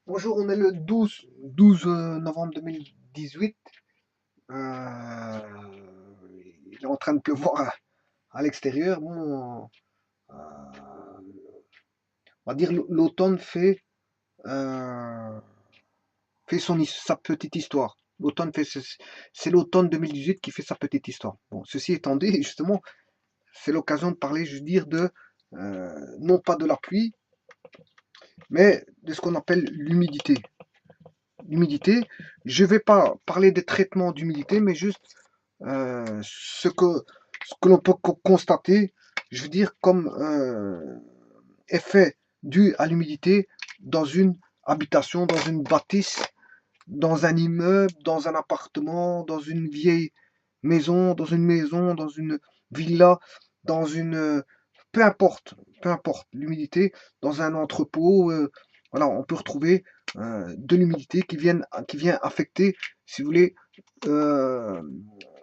Bonjour, on est le 12 novembre 2018. Euh, il est en train de pleuvoir à l'extérieur. Bon, on va dire l'automne euh, fait sa petite histoire. L'automne c'est l'automne 2018 qui fait sa petite histoire. Bon, ceci étant dit, justement, c'est l'occasion de parler, je veux dire, non pas de la pluie, mais de ce qu'on appelle l'humidité. L'humidité, je ne vais pas parler des traitements d'humidité, mais juste ce que l'on peut constater, je veux dire, comme effet dû à l'humidité dans une habitation, dans une bâtisse, dans un immeuble, dans un appartement, dans une vieille maison, dans une villa, dans une... peu importe l'humidité, dans un entrepôt, voilà, on peut retrouver de l'humidité qui vient affecter, si vous voulez, euh,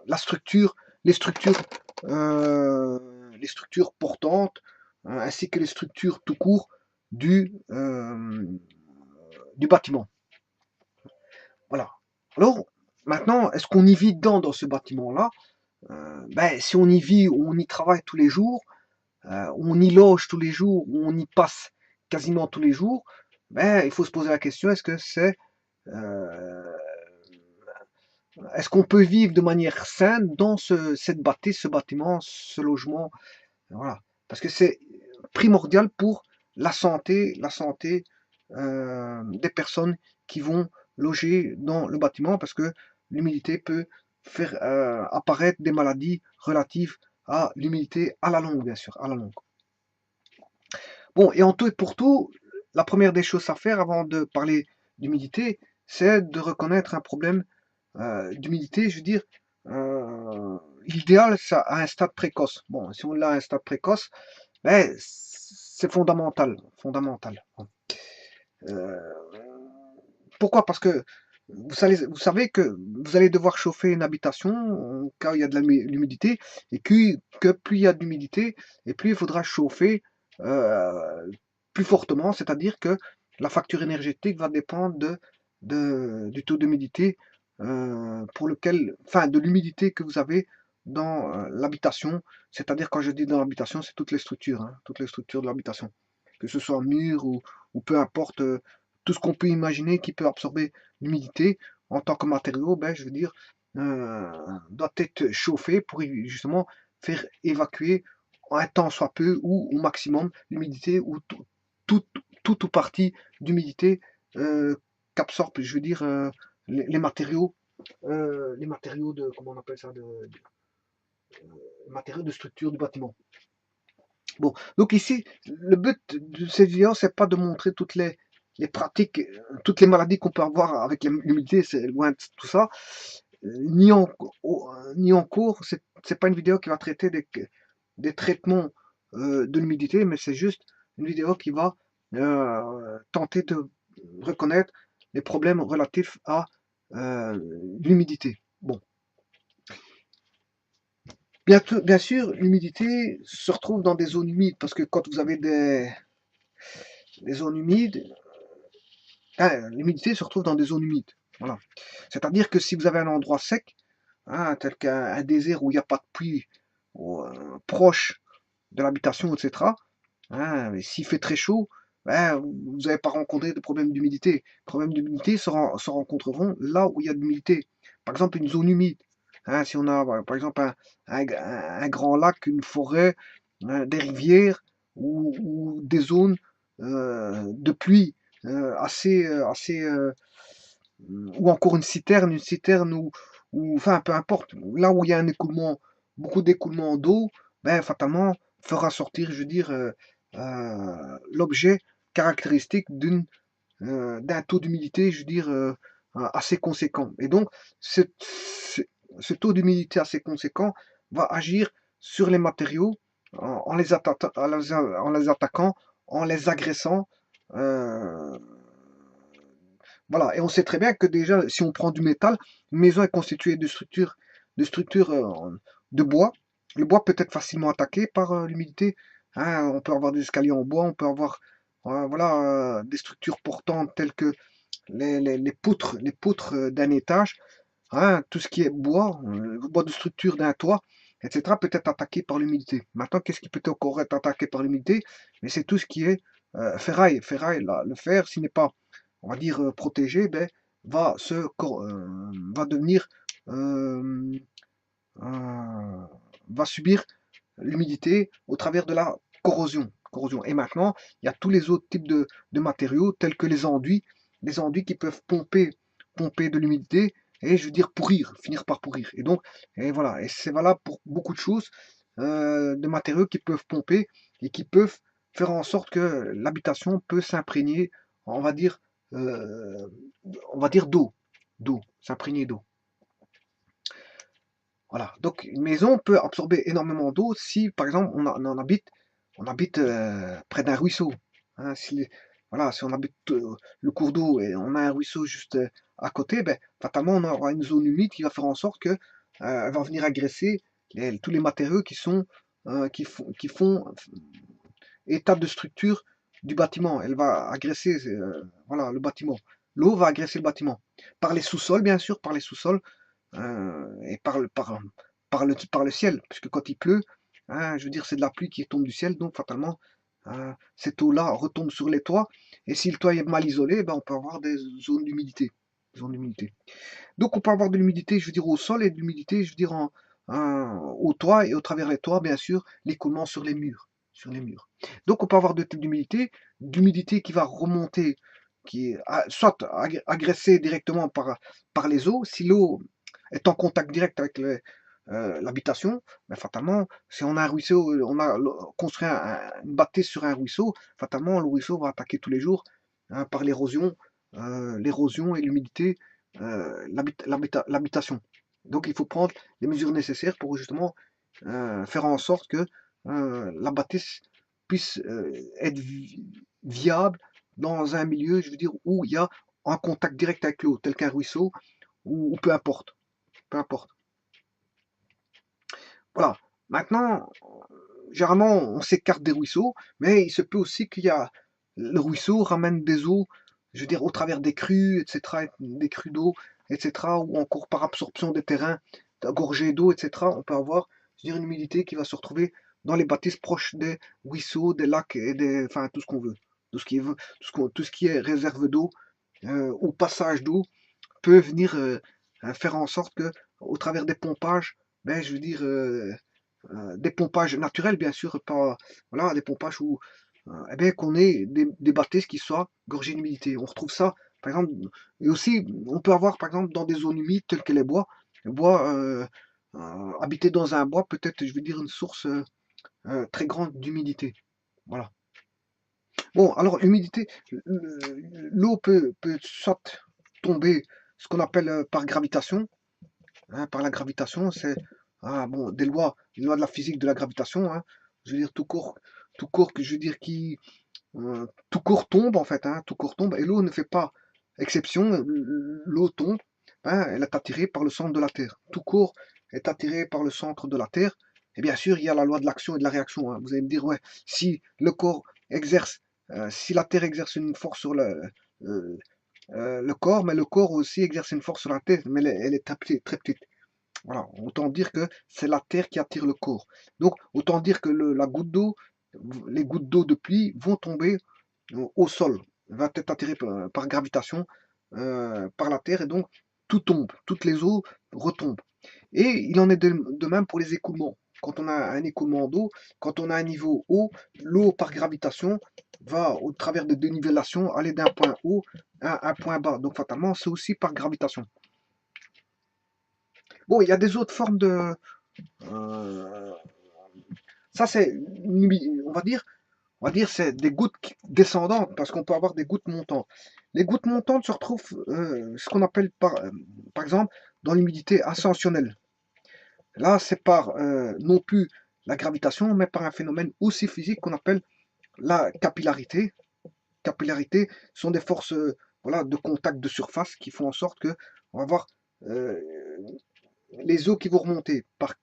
la structure, les structures, euh, les structures portantes, ainsi que les structures tout court du bâtiment. Voilà. Alors, maintenant, est-ce qu'on y vit dans ce bâtiment-là? Ben, si on y vit, on y travaille tous les jours, on y loge tous les jours, on y passe quasiment tous les jours, ben, il faut se poser la question, est-ce qu'on peut vivre de manière saine dans cette bâtisse, ce bâtiment, ce logement? Voilà. Parce que c'est primordial pour la santé des personnes qui vont loger dans le bâtiment, parce que l'humidité peut faire apparaître des maladies relatives à l'humidité à la longue, bien sûr, à la longue. Bon, et en tout et pour tout, la première des choses à faire avant de parler d'humidité, c'est de reconnaître un problème d'humidité. Je veux dire, l'idéal, ça à un stade précoce. Bon, si on l'a à un stade précoce, ben, c'est fondamental, fondamental. Euh, Pourquoi? Parce que vous savez que vous allez devoir chauffer une habitation car il y a de l'humidité, et que plus il y a d'humidité, et plus il faudra chauffer euh, plus fortement, c'est-à-dire que la facture énergétique va dépendre du taux d'humidité pour lequel, enfin, de l'humidité que vous avez dans l'habitation. C'est-à-dire, quand je dis dans l'habitation, c'est toutes les structures de l'habitation, que ce soit mur ou peu importe, tout ce qu'on peut imaginer qui peut absorber l'humidité en tant que matériau, ben, je veux dire, doit être chauffé pour justement faire évacuer un temps soit peu ou au maximum l'humidité, ou tout, tout ou partie d'humidité qu'absorbe, je veux dire, les matériaux de, comment on appelle ça, matériaux de structure du bâtiment. Bon, donc ici, le but de cette vidéo, c'est pas de montrer les pratiques, toutes les maladies qu'on peut avoir avec l'humidité, c'est loin de tout ça. Ni en, ni en cours, c'est pas une vidéo qui va traiter des traitements de l'humidité, mais c'est juste une vidéo qui va tenter de reconnaître les problèmes relatifs à l'humidité. Bon, bien sûr, l'humidité se retrouve dans des zones humides, parce que quand vous avez des zones humides, l'humidité se retrouve dans des zones humides. Voilà. C'est-à-dire que si vous avez un endroit sec, tel qu'un désert où il n'y a pas de pluie, proche de l'habitation, etc., s'il fait très chaud, vous n'allez pas rencontrer de problème d'humidité. Les problèmes d'humidité se rencontreront là où il y a de l'humidité. Par exemple, une zone humide. Si on a, par exemple, un grand lac, une forêt, des rivières, ou des zones de pluie assez, ou encore une citerne, enfin, peu importe, là où il y a un écoulement, beaucoup d'écoulement d'eau, ben, fatalement, fera sortir, je veux dire, l'objet caractéristique d'un taux d'humidité, je veux dire, assez conséquent. Et donc, ce taux d'humidité assez conséquent va agir sur les matériaux en les attaquant, en les agressant. euh, voilà, et on sait très bien que déjà, si on prend du métal, une maison est constituée de structures de bois. Le bois peut être facilement attaqué par l'humidité. On peut avoir des escaliers en bois, on peut avoir voilà, des structures portantes telles que les poutres d'un étage, hein, tout ce qui est bois, le bois de structure d'un toit, etc., peut être attaqué par l'humidité. Maintenant, qu'est-ce qui peut encore être attaqué par l'humidité? Mais c'est tout ce qui est ferraille. Ferraille, le fer, s'il n'est pas, on va dire, protégé, ben, va devenir, euh, euh, va subir l'humidité au travers de la corrosion. Corrosion. Et maintenant, il y a tous les autres types de matériaux, tels que les enduits qui peuvent pomper de l'humidité et, je veux dire, pourrir, finir par pourrir. Et donc, et voilà, et c'est valable pour beaucoup de choses, de matériaux qui peuvent pomper et qui peuvent faire en sorte que l'habitation peut s'imprégner, on va dire, euh, d'eau, s'imprégner d'eau. Voilà, donc une maison peut absorber énormément d'eau si, par exemple, on habite près d'un ruisseau. Hein, voilà, si on habite le cours d'eau et on a un ruisseau juste à côté, ben, fatalement, on aura une zone humide qui va faire en sorte que elle va venir agresser tous les matériaux qui font état de structure du bâtiment. Elle va agresser voilà, le bâtiment. L'eau va agresser le bâtiment. Par les sous-sols, bien sûr, par les sous-sols, et par le ciel, puisque quand il pleut, hein, je veux dire, c'est de la pluie qui tombe du ciel, donc fatalement, cette eau-là retombe sur les toits, et si le toit est mal isolé, ben, on peut avoir des zones d'humidité. Donc on peut avoir de l'humidité, je veux dire, au sol, et de l'humidité, je veux dire, au toit, et au travers les toits, bien sûr, l'écoulement sur les murs. Donc on peut avoir deux types d'humidité qui va remonter, qui est soit agressée directement par les eaux, si l'eau est en contact direct avec l'habitation, ben fatalement, si on a un ruisseau, on a construit une bâtisse sur un ruisseau, fatalement, le ruisseau va attaquer tous les jours, hein, par l'érosion et l'humidité, l'habitation. Donc il faut prendre les mesures nécessaires pour justement faire en sorte que la bâtisse puisse être viable dans un milieu, je veux dire, où il y a un contact direct avec l'eau, tel qu'un ruisseau, ou peu importe. Peu importe. Voilà. Maintenant, généralement, on s'écarte des ruisseaux, mais il se peut aussi qu'il y a le ruisseau ramène des eaux, je veux dire, au travers des crues, etc., des crues d'eau, etc., ou encore par absorption des terrains gorgés d'eau, etc. On peut avoir, je veux dire, une humidité qui va se retrouver dans les bâtisses proches des ruisseaux, des lacs et enfin, tout ce qu'on veut, tout ce qui est réserve d'eau ou passage d'eau peut venir faire en sorte que, au travers des pompages, ben, je veux dire, des pompages naturels, bien sûr, pas, voilà, des pompages où, eh bien, qu'on ait des bâtisses qui soient gorgées d'humidité. On retrouve ça, par exemple, et aussi, on peut avoir, par exemple, dans des zones humides telles que les bois, habiter dans un bois, peut-être, je veux dire, une source très grande d'humidité. Voilà. Bon, alors, l'humidité, l'eau peut soit tomber, ce qu'on appelle par gravitation, hein, par la gravitation, c'est bon, des lois de la physique de la gravitation, hein. Je veux dire, tout court, que je veux dire, tout court tombe en fait, hein, tout court tombe, et l'eau ne fait pas exception. L'eau tombe, hein, elle est attirée par le centre de la Terre. Tout court est attiré par le centre de la Terre. Et bien sûr, il y a la loi de l'action et de la réaction, hein. Vous allez me dire, ouais, si le corps exerce, si la Terre exerce une force sur euh, le corps, mais le corps aussi exerce une force sur la Terre, mais elle est très petite, très petite. Voilà, autant dire que c'est la terre qui attire le corps. Donc, autant dire que la goutte d'eau, les gouttes d'eau de pluie vont tomber au sol, va être attiré par gravitation par la terre, et donc tout tombe, toutes les eaux retombent. Et il en est de même pour les écoulements. Quand on a un écoulement d'eau, quand on a un niveau haut, l'eau par gravitation va, au travers de dénivellations, aller d'un point haut à un point bas. Donc fatalement, c'est aussi par gravitation. Bon, il y a des autres formes de, Euh, ça, on va dire, c'est des gouttes descendantes, parce qu'on peut avoir des gouttes montantes. Les gouttes montantes se retrouvent, ce qu'on appelle par exemple, dans l'humidité ascensionnelle. Là, c'est par non plus la gravitation, mais par un phénomène aussi physique qu'on appelle la capillarité. Capillarité sont des forces, voilà, de contact de surface qui font en sorte que on va avoir euh, les eaux qui vont remonter par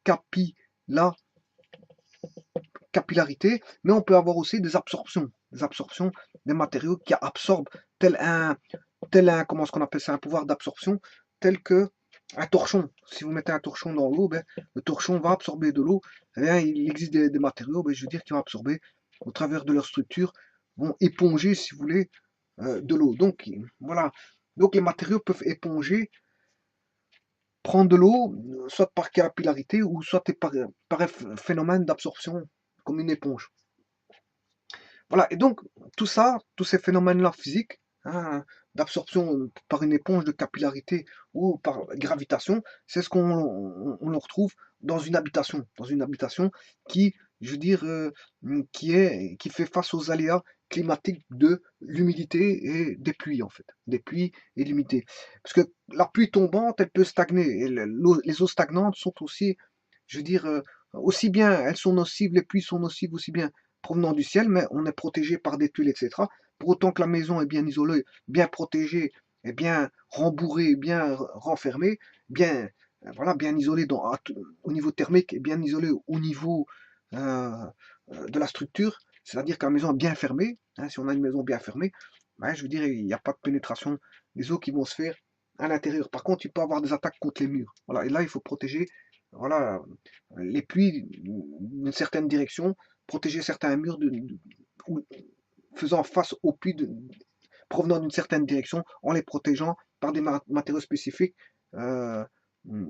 capillarité, mais on peut avoir aussi des absorptions des matériaux qui absorbent, tel tel un, comment est-ce qu'on appelle ça, un pouvoir d'absorption, tel que un torchon. Si vous mettez un torchon dans l'eau, ben, le torchon va absorber de l'eau. Eh bien, il existe des matériaux, ben, je veux dire, qui vont absorber au travers de leur structure, vont éponger, si vous voulez, de l'eau. Donc, voilà. Donc, les matériaux peuvent éponger, prendre de l'eau, soit par capillarité ou soit par un phénomène d'absorption, comme une éponge. Voilà, et donc tout ça, tous ces phénomènes-là physiques, hein, d'absorption par une éponge, de capillarité ou par gravitation, c'est ce qu'on le retrouve dans une habitation qui, je veux dire, qui fait face aux aléas climatiques de l'humidité et des pluies en fait, des pluies et de l'humidité. Parce que la pluie tombante, elle peut stagner, et les eaux stagnantes sont aussi, je veux dire, aussi bien, elles sont nocives, les pluies sont nocives aussi bien provenant du ciel, mais on est protégé par des tuiles, etc. Pour autant que la maison est bien isolée, bien protégée, et bien rembourrée, bien renfermée, bien, voilà, bien isolée au niveau thermique et bien isolée au niveau euh, de la structure, c'est-à-dire que la maison est bien fermée. Hein, si on a une maison bien fermée, ben, je veux dire, il n'y a pas de pénétration des eaux qui vont se faire à l'intérieur. Par contre, il peut y avoir des attaques contre les murs. Voilà, et là, il faut protéger, voilà, les pluies d'une certaine direction, protéger certains murs faisant face aux pluies provenant d'une certaine direction en les protégeant par des matériaux spécifiques euh,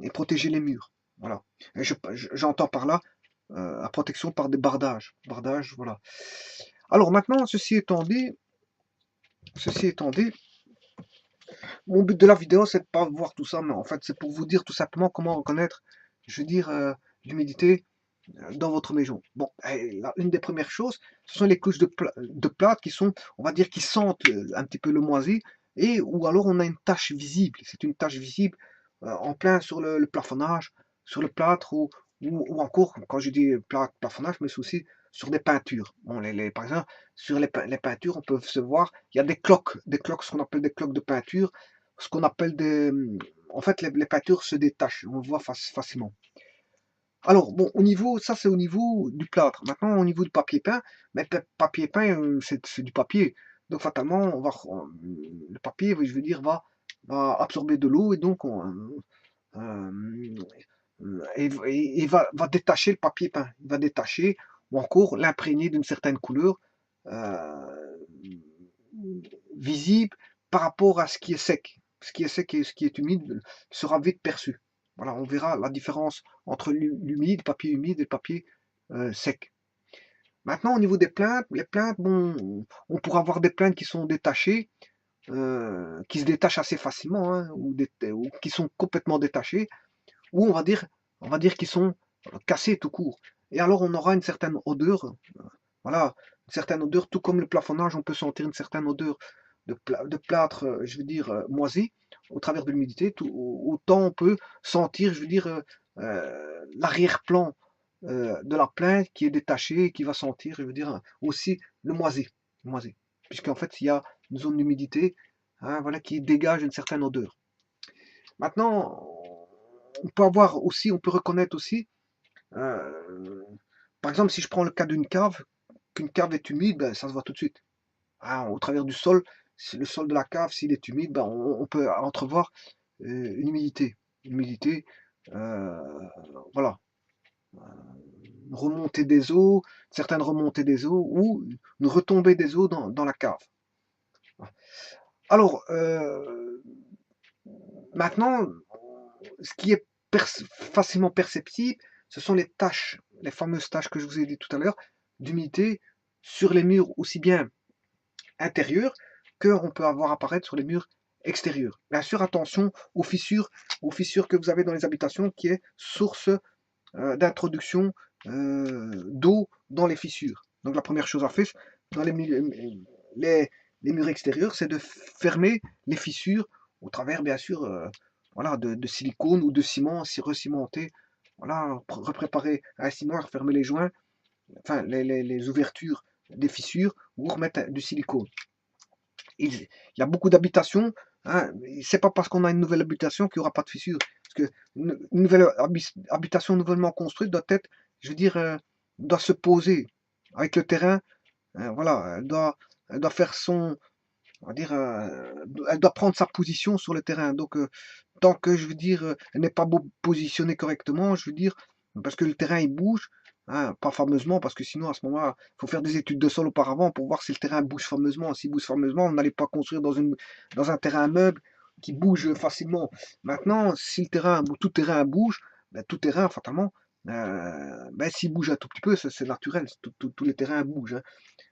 et protéger les murs. Voilà. J'entends par là la protection par des bardages. Bardages, voilà. Alors maintenant, ceci étant dit, mon but de la vidéo, c'est de pas voir tout ça, mais en fait, c'est pour vous dire tout simplement comment reconnaître, je veux dire, l'humidité dans votre maison. Bon, une des premières choses, ce sont les couches de plâtre qui sont, on va dire, qui sentent un petit peu le moisi, et ou alors on a une tache visible. C'est une tache visible en plein sur le plafonnage, sur le plâtre, ou encore, quand je dis plafonnage, mais c'est aussi sur des peintures. Bon, par exemple, sur les peintures, on peut se voir, il y a des cloques, ce qu'on appelle des cloques de peinture, ce qu'on appelle des... En fait, les peintures se détachent, on le voit facilement. Alors, bon, ça c'est au niveau du plâtre. Maintenant, au niveau du papier peint, mais papier peint, c'est du papier. Donc, fatalement, le papier, je veux dire, va absorber de l'eau et donc euh, va détacher le papier peint. Il va détacher ou encore l'imprégner d'une certaine couleur euh, visible par rapport à ce qui est sec. Ce qui est sec et ce qui est humide sera vite perçu. Voilà, on verra la différence entre l'humide, papier humide et papier sec. Maintenant, au niveau des plaintes, les plaintes, bon, on pourra avoir des plaintes qui sont détachées, qui se détachent assez facilement, hein, ou qui sont complètement détachées, ou on va dire qu'ils sont cassés tout court. Et alors, on aura une certaine odeur, voilà, une certaine odeur, tout comme le plafonnage, on peut sentir une certaine odeur de plâtre, je veux dire, moisi, au travers de l'humidité, autant on peut sentir, je veux dire, l'arrière-plan de la plainte qui est détaché et qui va sentir, je veux dire, aussi le moisi. Puisqu'en fait, il y a une zone d'humidité, hein, voilà, qui dégage une certaine odeur. Maintenant, on peut reconnaître aussi, euh, par exemple, si je prends le cas d'une cave, qu'une cave est humide, ben, ça se voit tout de suite. Hein, au travers du sol, si le sol de la cave, s'il est humide, ben, on peut entrevoir une humidité. Une humidité, euh, voilà. Une remontée des eaux, certaines remontées des eaux ou une retombée des eaux dans la cave. Alors, maintenant, ce qui est facilement perceptible, ce sont les taches, les fameuses taches que je vous ai dit tout à l'heure, d'humidité sur les murs aussi bien intérieurs qu'on peut avoir apparaître sur les murs extérieurs. Bien sûr, attention aux fissures que vous avez dans les habitations qui est source d'introduction d'eau dans les fissures. Donc la première chose à faire dans les murs extérieurs, c'est de fermer les fissures au travers, bien sûr, voilà, de silicone ou de ciment, si recimenté. Voilà, repréparer un ciment, refermer les joints, enfin les ouvertures des fissures, ou remettre du silicone. Il y a beaucoup d'habitations, hein, c'est pas parce qu'on a une nouvelle habitation qu'il n'y aura pas de fissures. Parce que une nouvelle habitation nouvellement construite doit être, je veux dire, doit se poser avec le terrain. Voilà, elle doit faire on va dire, elle doit prendre sa position sur le terrain. Donc, tant que, je veux dire, elle n'est pas positionnée correctement, je veux dire, parce que le terrain, il bouge, hein, pas fameusement, parce que sinon, à ce moment-là, il faut faire des études de sol auparavant pour voir si le terrain bouge fameusement. S'il bouge fameusement, on n'allait pas construire dans un terrain meuble qui bouge facilement. Maintenant, si le terrain, tout terrain bouge, ben, tout terrain, fatalement, ben, s'il bouge un tout petit peu, c'est naturel, tous les terrains bougent,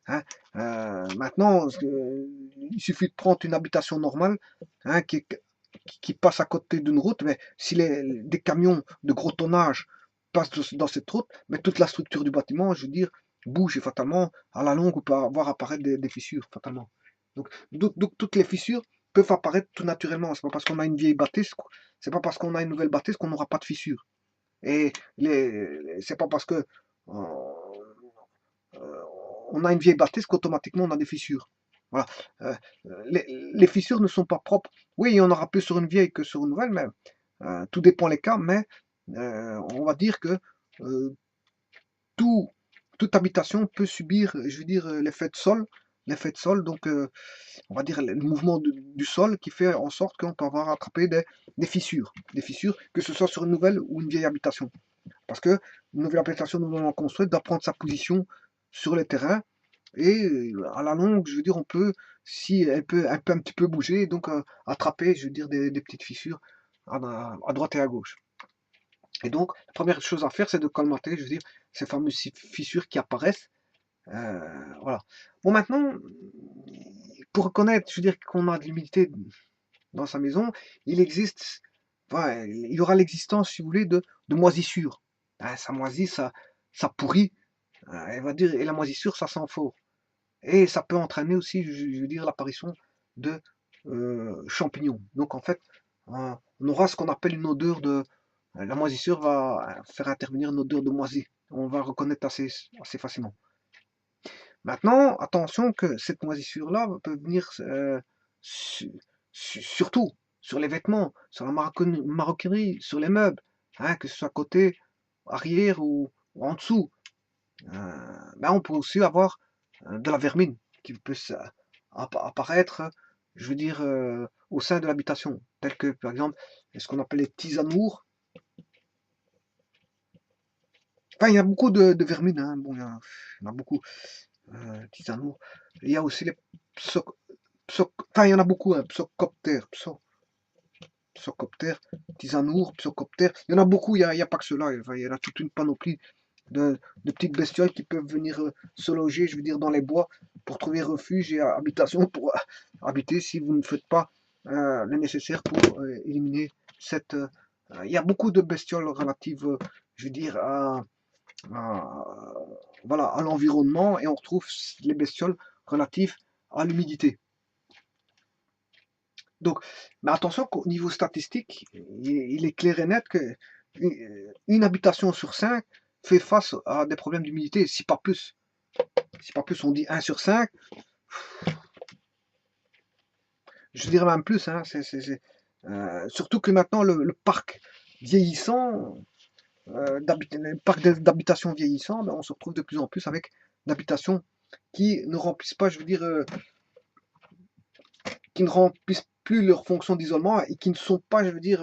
hein. Hein. Maintenant, il suffit de prendre une habitation normale, hein, qui passe à côté d'une route, mais si des camions de gros tonnage passent dans cette route, mais toute la structure du bâtiment, je veux dire, bouge et fatalement, à la longue, on peut voir apparaître des fissures, fatalement. Donc, toutes les fissures peuvent apparaître tout naturellement. C'est pas parce qu'on a une vieille bâtisse, c'est pas parce qu'on a une nouvelle bâtisse qu'on n'aura pas de fissures. Et c'est pas parce que euh, on a une vieille bâtisse qu'automatiquement on a des fissures. Voilà. Euh, les fissures ne sont pas propres. Oui, il y en aura plus sur une vieille que sur une nouvelle, mais tout dépend les cas. Mais on va dire que euh, tout, toute habitation peut subir, je veux dire, l'effet de sol. Donc, on va dire le mouvement du sol qui fait en sorte qu'on peut avoir attrapé des fissures, que ce soit sur une nouvelle ou une vieille habitation. Parce que une nouvelle habitation nouvellement construite doit prendre sa position sur le terrain et à la longue, je veux dire, on peut, si elle peut un petit peu bouger, donc attraper, je veux dire, des petites fissures à droite et à gauche. Et donc, la première chose à faire, c'est de colmater, je veux dire, ces fameuses fissures qui apparaissent. Voilà. Bon, maintenant, pour reconnaître, je veux dire, qu'on a de l'humidité dans sa maison, il existe, enfin, il y aura l'existence, si vous voulez, de moisissures. Ah, ça moisit, ça pourrit, elle va dire, et la moisissure, ça sent fort. Et ça peut entraîner aussi, je veux dire, l'apparition de champignons. Donc en fait, on aura ce qu'on appelle une odeur de... La moisissure va faire intervenir une odeur de moisi. On va reconnaître assez facilement. Maintenant, attention que cette moisissure-là peut venir surtout sur les vêtements, sur la maroquinerie, sur les meubles, hein, que ce soit côté, arrière ou en dessous. Ben, on peut aussi avoir de la vermine qui peut apparaître, je veux dire, au sein de l'habitation, tel que par exemple ce qu'on appelle les tisanours. Enfin, il y a beaucoup de vermine, hein. Bon, il y en a beaucoup. Tisanours. Il y a aussi les enfin, il y en a beaucoup, hein. Psocoptères, tisanours, psocoptères. Il y en a beaucoup, il n'y a pas que cela. Enfin, il y en a toute une panoplie de petites bestioles qui peuvent venir se loger, je veux dire, dans les bois pour trouver refuge et habitation pour habiter si vous ne faites pas le nécessaire pour éliminer cette. Il y a beaucoup de bestioles relatives, je veux dire, à, voilà, à l'environnement et on retrouve les bestioles relatives à l'humidité. Donc, mais attention qu'au niveau statistique, il est clair et net que une habitation sur 5 fait face à des problèmes d'humidité, si pas plus. Si pas plus, on dit 1 sur 5. Je dirais même plus, hein, surtout que maintenant le parc vieillissant, le parc d'habitation vieillissant, ben, on se retrouve de plus en plus avec d'habitations qui ne remplissent pas, je veux dire, qui ne remplissent plus leur fonction d'isolement et qui ne sont pas, je veux dire,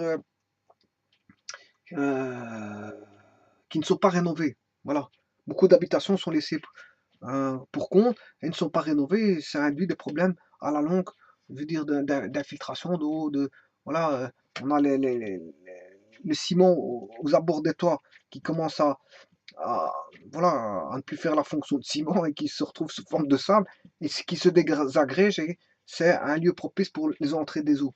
euh, qui ne sont pas rénovées. Voilà. Beaucoup d'habitations sont laissées pour compte et ne sont pas rénovées. Ça induit des problèmes à la longue, je veux dire, d'infiltration d'eau. Voilà, on a le ciment aux abords des toits qui commence voilà, à ne plus faire la fonction de ciment et qui se retrouve sous forme de sable et ce qui se désagrège, c'est un lieu propice pour les entrées des eaux.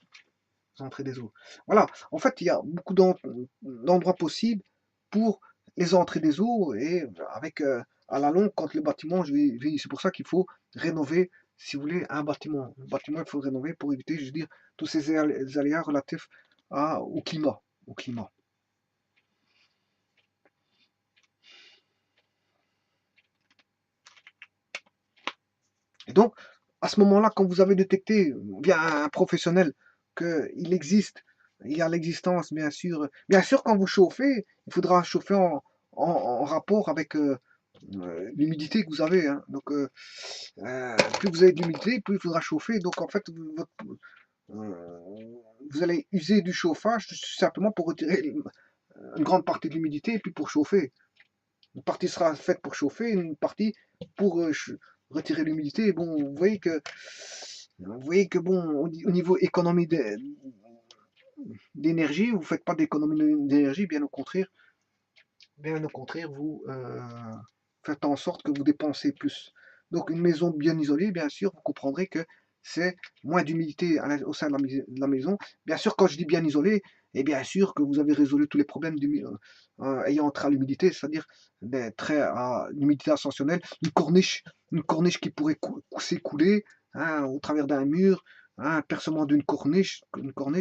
Voilà, en fait, il y a beaucoup d'endroits possibles pour les entrées des eaux et avec à la longue, quand le bâtiment, c'est pour ça qu'il faut rénover, si vous voulez, un bâtiment. Le bâtiment, il faut le rénover pour éviter, je veux dire, tous ces aléas relatifs au climat. Au climat. Et donc, à ce moment-là, quand vous avez détecté via un professionnel qu'il existe, il y a l'existence, bien sûr. Bien sûr, quand vous chauffez, il faudra chauffer en rapport avec l'humidité que vous avez, hein. Donc, plus vous avez d'humidité, plus il faudra chauffer. Donc, en fait, vous allez user du chauffage tout simplement pour retirer une grande partie de l'humidité et puis pour chauffer. Une partie sera faite pour chauffer, une partie pour retirer l'humidité. Bon, vous voyez que bon, au niveau économie d'énergie, vous ne faites pas d'économie d'énergie, bien au contraire, vous faites en sorte que vous dépensez plus. Donc une maison bien isolée, bien sûr, vous comprendrez que c'est moins d'humidité au sein de la maison. Bien sûr, quand je dis bien isolé, et bien sûr que vous avez résolu tous les problèmes ayant trait à l'humidité, c'est-à-dire des traits à l'humidité ascensionnelle, une corniche qui pourrait s'écouler hein, au travers d'un mur, hein, un percement d'une corniche,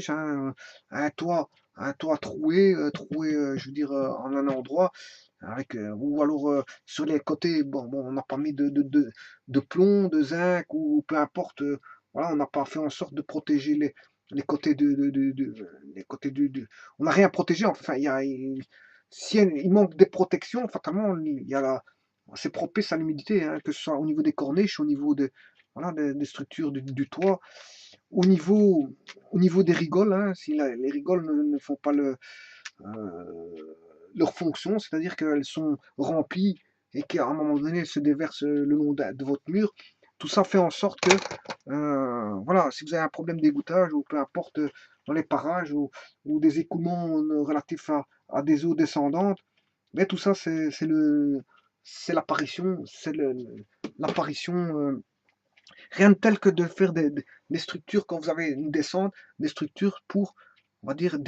hein, un toit troué, je veux dire, en un endroit, ou alors sur les côtés, bon, on n'a pas mis de plomb, de zinc, ou peu importe, voilà, on n'a pas fait en sorte de protéger les côtés les côtés on n'a rien protégé, enfin, si il manque des protections, fatalement, c'est propice à l'humidité, hein, que ce soit au niveau des corniches, au niveau voilà, des structures du toit, au niveau, au niveau des rigoles, hein, si les rigoles ne font pas leur fonction, c'est-à-dire qu'elles sont remplies et qu'à un moment donné, elles se déversent le long de votre mur, tout ça fait en sorte que, voilà, si vous avez un problème d'égouttage ou peu importe dans les parages ou des écoulements relatifs à des eaux descendantes, mais tout ça, c'est l'apparition, l'apparition rien de tel que de faire des structures quand vous avez une descente, des structures pour, on va dire,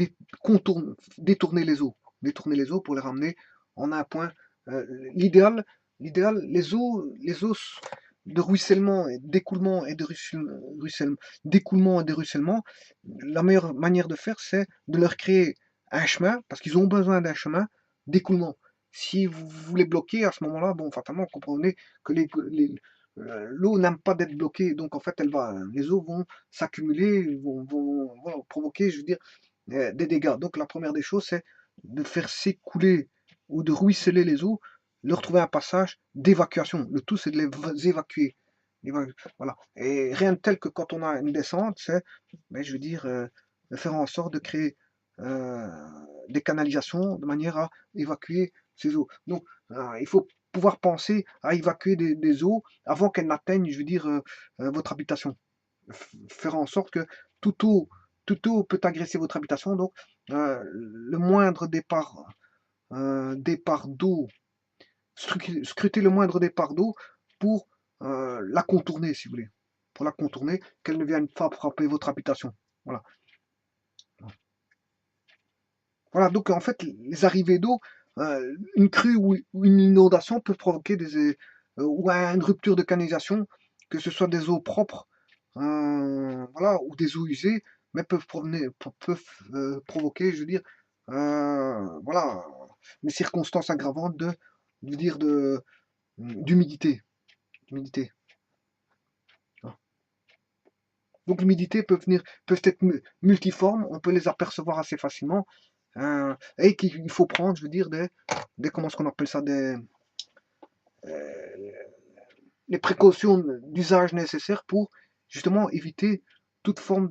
détourner les eaux. Détourner les eaux pour les ramener en un point. Euh, l'idéal, les eaux de ruissellement, et d'écoulement et de d'écoulement et de ruissellement, la meilleure manière de faire, c'est de leur créer un chemin, parce qu'ils ont besoin d'un chemin d'écoulement. Si vous les bloquez à ce moment-là, bon, fatalement, comprenez que l'eau n'aime pas d'être bloquée, donc en fait, les eaux vont s'accumuler, voilà, provoquer, je veux dire, des dégâts. Donc la première des choses, c'est de faire s'écouler ou de ruisseler les eaux, leur trouver un passage d'évacuation. Le tout, c'est de les évacuer. Voilà. Et rien de tel que quand on a une descente, c'est, je veux dire, de faire en sorte de créer euh, des canalisations de manière à évacuer ces eaux. Donc, il faut pouvoir penser à évacuer des eaux avant qu'elles n'atteignent, je veux dire, votre habitation. Faire en sorte que toute eau, toute eau peut agresser votre habitation. Donc, le moindre départ d'eau, scruter le moindre départ d'eau pour la contourner, si vous voulez. Pour la contourner, qu'elle ne vienne pas frapper votre habitation. Voilà. Voilà, donc en fait, les arrivées d'eau, une crue ou une inondation peut provoquer ou une rupture de canalisation, que ce soit des eaux propres, voilà, ou des eaux usées, mais peuvent provoquer, je veux dire, voilà, des circonstances aggravantes d'humidité. Humidité. Donc l'humidité peut être multiforme, on peut les apercevoir assez facilement, et qu'il faut prendre, je veux dire, comment est-ce qu'on appelle ça, euh, les précautions d'usage nécessaires pour justement éviter toute forme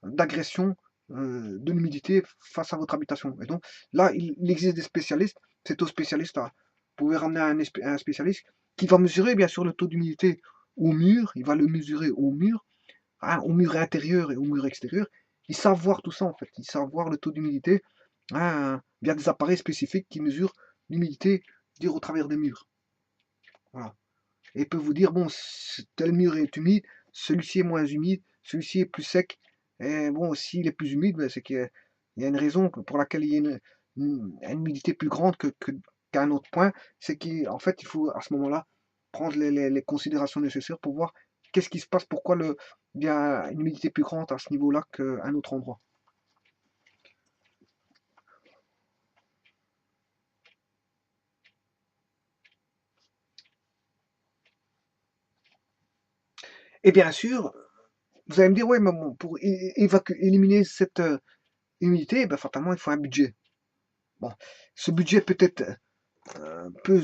d'agression de l'humidité face à votre habitation. Et donc là, il existe des spécialistes, c'est aux spécialistes, vous pouvez ramener un spécialiste qui va mesurer bien sûr le taux d'humidité au mur, il va le mesurer hein, au mur intérieur et au mur extérieur. Ils savent voir tout ça en fait, ils savent voir le taux d'humidité hein, via des appareils spécifiques qui mesurent l'humidité au travers des murs. Voilà. Et peut vous dire, bon, tel mur est humide, celui-ci est moins humide, celui-ci est plus sec. Et bon, s'il est plus humide, ben, c'est qu'il y a une raison pour laquelle il y a une humidité plus grande qu'à un autre point. C'est qu'en fait, il faut à ce moment-là prendre les considérations nécessaires pour voir qu'est-ce qui se passe, pourquoi il y a une humidité plus grande à ce niveau-là qu'à un autre endroit. Et bien sûr, vous allez me dire, ouais, mais bon, pour éliminer cette humidité, ben, fatalement, il faut un budget. Bon, ce budget peut-être peut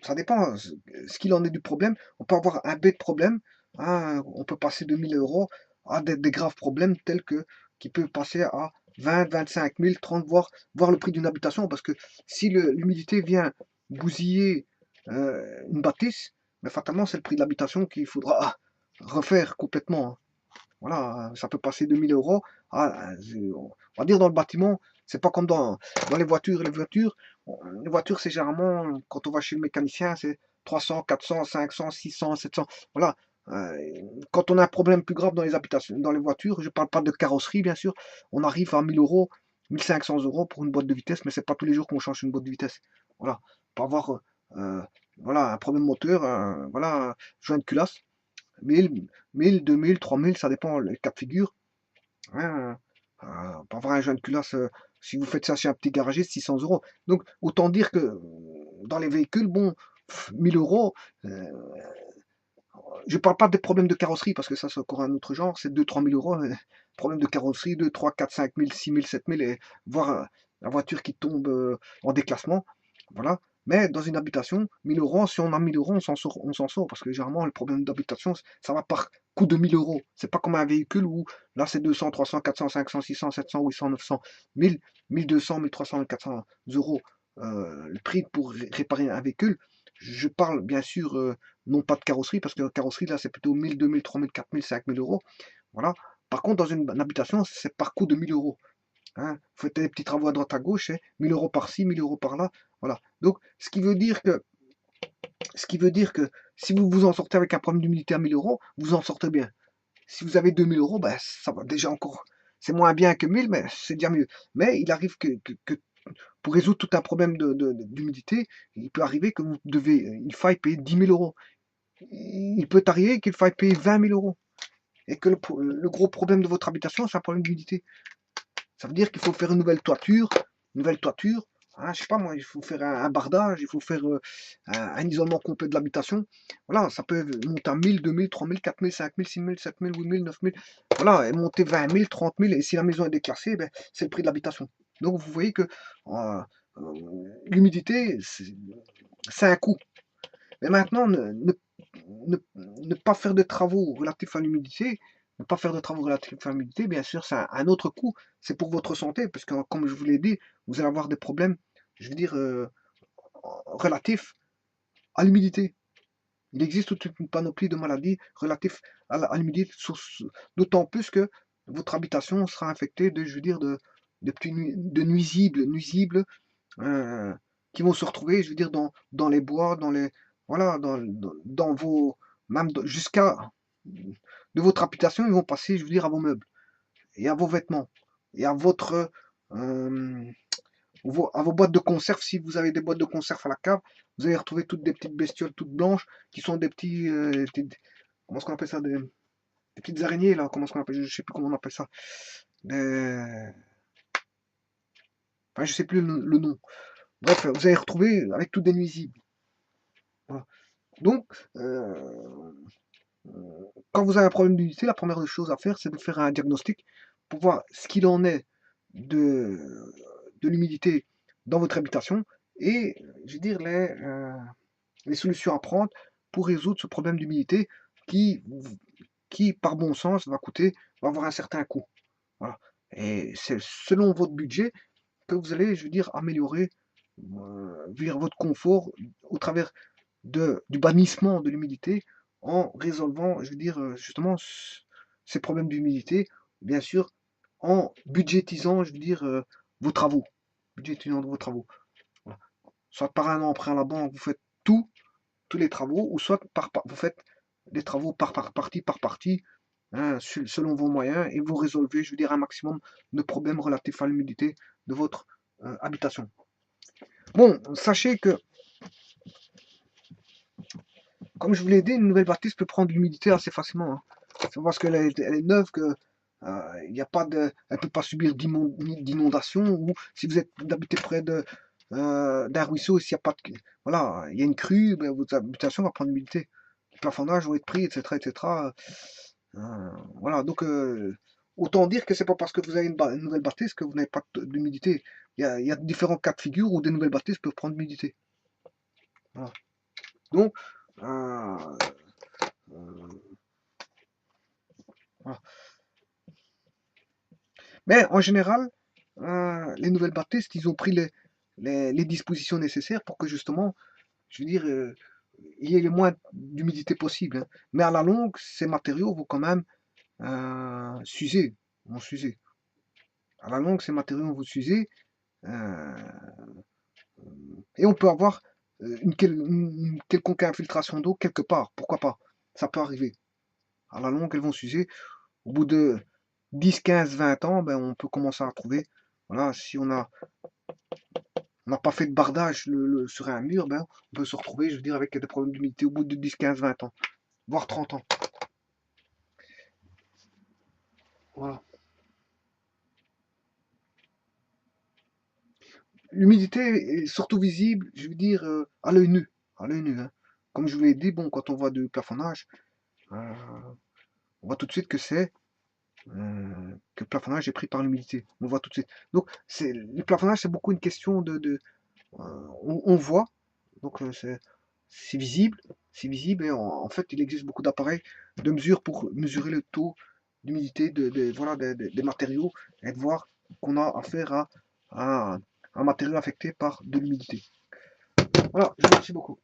ça dépend ce qu'il en est du problème. On peut avoir un bête problème, hein, on peut passer de 1000 euros à des graves problèmes tels que qui peuvent passer à 20, 25 000, 30, voire le prix d'une habitation. Parce que si l'humidité vient bousiller une bâtisse, mais fatalement c'est le prix de l'habitation qu'il faudra refaire complètement, hein. Voilà, ça peut passer de 1000 euros à, on va dire dans le bâtiment, c'est pas comme dans les voitures. Les voitures, c'est généralement, quand on va chez le mécanicien, c'est 300, 400, 500, 600, 700. Voilà. Euh, Quand on a un problème plus grave dans les habitations, dans les voitures, je parle pas de carrosserie, bien sûr, on arrive à 1000 euros, 1500 euros pour une boîte de vitesse, mais c'est pas tous les jours qu'on change une boîte de vitesse. Voilà. Pour avoir, euh, voilà, un problème moteur, voilà, un joint de culasse. 1000, 1000, 2000, 3000, ça dépend le cas de figure, hein. Pour avoir un jeune culasse, si vous faites ça chez un petit garagiste, 600 euros. Donc, autant dire que dans les véhicules, bon, 1000 euros, je parle pas des problèmes de carrosserie, parce que ça, c'est encore un autre genre, c'est 2-3 000 euros. Problème de carrosserie, 2, 3, 4, 5 000, 6 000, 7 000, et voir la voiture qui tombe en déclassement. Voilà. Mais dans une habitation, 1000 euros, si on a 1000 euros, on s'en sort, parce que généralement, le problème d'habitation, ça va par coût de 1000 euros. C'est pas comme un véhicule où là, c'est 200, 300, 400, 500, 600, 700, 800, 900, 1000, 1200, 1300, 1400 euros le prix pour réparer un véhicule. Je parle bien sûr non pas de carrosserie, parce que la carrosserie, là, c'est plutôt 1000, 2000, 3000, 4000, 5000 euros. Voilà. Par contre, dans une habitation, c'est par coût de 1000 euros. Hein. Vous faites des petits travaux à droite à gauche, 1000 euros par-ci, 1000 euros par-là. Voilà. Donc, ce qui veut dire que si vous vous en sortez avec un problème d'humidité à 1000 euros, vous en sortez bien. Si vous avez 2000 euros, ben, ça va déjà encore. C'est moins bien que 1000, mais c'est déjà mieux. Mais il arrive que pour résoudre tout un problème d'humidité, il peut arriver que il faille payer 10 000 euros. Il peut arriver qu'il faille payer 20 000 euros. Et que le gros problème de votre habitation, c'est un problème d'humidité. Ça veut dire qu'il faut faire une nouvelle toiture. Hein, je sais pas moi, il faut faire un bardage, il faut faire un isolement complet de l'habitation. Voilà, ça peut monter à 1000, 2000, 3000, 4000, 5000, 6000, 7000, 8000, 9000. Voilà, et monter 20 000, 30 000. Et si la maison est déclassée, ben, c'est le prix de l'habitation. Donc vous voyez que euh, l'humidité, c'est un coût. Mais maintenant, ne pas faire de travaux relatifs à l'humidité, ne pas faire de travaux relatifs à l'humidité, bien sûr, c'est un autre coût. C'est pour votre santé, parce que, comme je vous l'ai dit, vous allez avoir des problèmes, je veux dire, relatifs à l'humidité. Il existe toute une panoplie de maladies relatives à l'humidité, d'autant plus que votre habitation sera infectée de, je veux dire, de nuisibles euh, qui vont se retrouver, je veux dire, dans les bois, voilà, dans vos, même jusqu'à de votre habitation, ils vont passer, je veux dire, à vos meubles et à vos vêtements et à euh, à vos boîtes de conserve. Si vous avez des boîtes de conserve à la cave, vous allez retrouver toutes des petites bestioles toutes blanches qui sont des comment est-ce qu'on appelle ça, des petites araignées là, comment est-ce qu'on appelle, je sais plus comment on appelle ça, des, enfin, je sais plus le nom. Bref, vous allez retrouver avec tout des nuisibles. Voilà. Donc, quand vous avez un problème d'humidité, la première chose à faire, c'est de faire un diagnostic pour voir ce qu'il en est de, de l'humidité dans votre habitation et, je veux dire, les solutions à prendre pour résoudre ce problème d'humidité qui, par bon sens, va avoir un certain coût. Voilà. Et c'est selon votre budget que vous allez, je veux dire, améliorer votre confort au travers du bannissement de l'humidité en résolvant, je veux dire, justement, ces problèmes d'humidité, bien sûr, en budgétisant, je veux dire, vos travaux. Budgétisant vos travaux. Voilà. Soit par un emprunt à la banque, vous faites tous les travaux, ou soit vous faites des travaux partie par partie, hein, selon vos moyens, et vous résolvez, je veux dire, un maximum de problèmes relatifs à l'humidité de votre habitation. Bon, sachez que, comme je vous l'ai dit, une nouvelle bâtisse peut prendre l'humidité assez facilement, hein. C'est parce qu'elle est neuve que il y a pas de, elle peut pas subir d'inondation, ou si vous êtes d'habiter près d'un ruisseau, s'il y a pas de, voilà, il y a une crue, ben, votre habitation va prendre l'humidité. Le plafonnage va être pris, etc., etc. Voilà, donc autant dire que c'est pas parce que vous avez une nouvelle bâtisse que vous n'avez pas d'humidité. Il y a différents cas de figure où des nouvelles bâtisses peuvent prendre l'humidité. Voilà. Donc, euh, voilà. Mais en général, les nouvelles baptistes, ils ont pris les dispositions nécessaires pour que justement, je veux dire, il y ait le moins d'humidité possible, hein. Mais à la longue, ces matériaux vont quand même s'user, vont s'user. À la longue, ces matériaux vont s'user euh, et on peut avoir une quelconque infiltration d'eau quelque part. Pourquoi pas? Ça peut arriver. À la longue, elles vont s'user. Au bout de 10, 15, 20 ans, ben, on peut commencer à trouver. Voilà, si on n'a pas fait de bardage sur un mur, ben, on peut se retrouver, je veux dire, avec des problèmes d'humidité au bout de 10, 15, 20 ans, voire 30 ans. Voilà. L'humidité est surtout visible, je veux dire, à l'œil nu. À l'œil nu, hein. Comme je vous l'ai dit, bon, quand on voit du plafonnage, euh, on voit tout de suite que le plafonnage est pris par l'humidité. On voit tout de suite. Donc, le plafonnage, c'est beaucoup une question on voit, donc c'est visible et en fait, il existe beaucoup d'appareils de mesure pour mesurer le taux d'humidité voilà, des matériaux et de voir qu'on a affaire à un matériau affecté par de l'humidité. Voilà, je vous remercie beaucoup.